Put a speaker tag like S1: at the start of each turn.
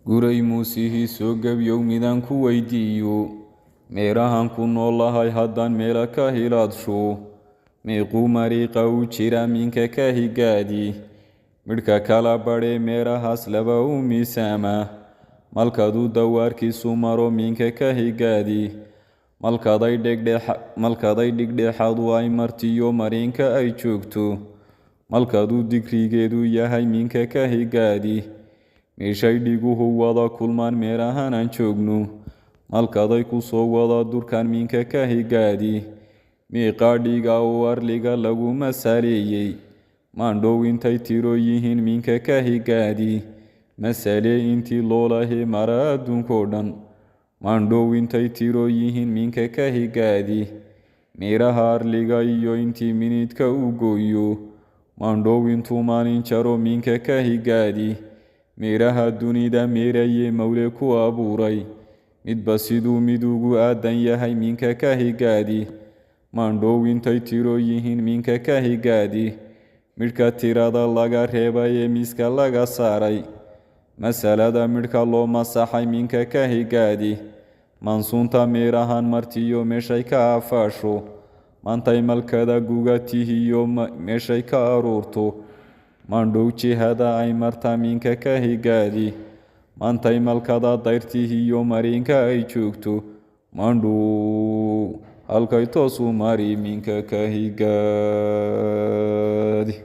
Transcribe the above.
S1: guray muusihi soo gebyow midaan ku weydiiyo meerahan ku noolahay haddaan meela ka hilaadsho meequu mariiqa u jira minka ka higaadi midhka kala badhee meerahaas laba u miisaama malkaduu dawaarkiisu maro minka ka higaadi malkaday dhigdheexadu ay martiyo mariinka ay joogto malkaduu digrigeedu yahay minka ka higaadi meeshay dhiguhu wada kulmaan meerahan aan joogno malkaday ku soo wada durkaan minka ka higaadi miiqaa dhiga oo arliga lagu masaaleeyey maandhow intay tiro yihiin minka ka higaadi masalee intii loolahe mara adduunkoo dhan maandhow intay tiro yihiin minka ka higaadi meeraha arliga iyo intii minidka u gooyo maandhow intuu maalin jaro minka ka higaadi meeraha dunida meeraye mawle ku abuuray midba siduu mid ugu aadan yahay minka ka higaadi maandhow intay tiro yihiin minka ka higaadi midhka tirada laga reebay ee miiska laga saaray masalada midhka loo masaxay minka ka higaadi mansuunta meerahan martiyo meeshay ka afaasho maantay malkada gugatihiyo meeshay ka aruurto maandhow jihada ay marta minka ka higaadi maantay malkada dayrtihiyo mariinka ay joogto maandhow halkay toosu mari minka ka higaadi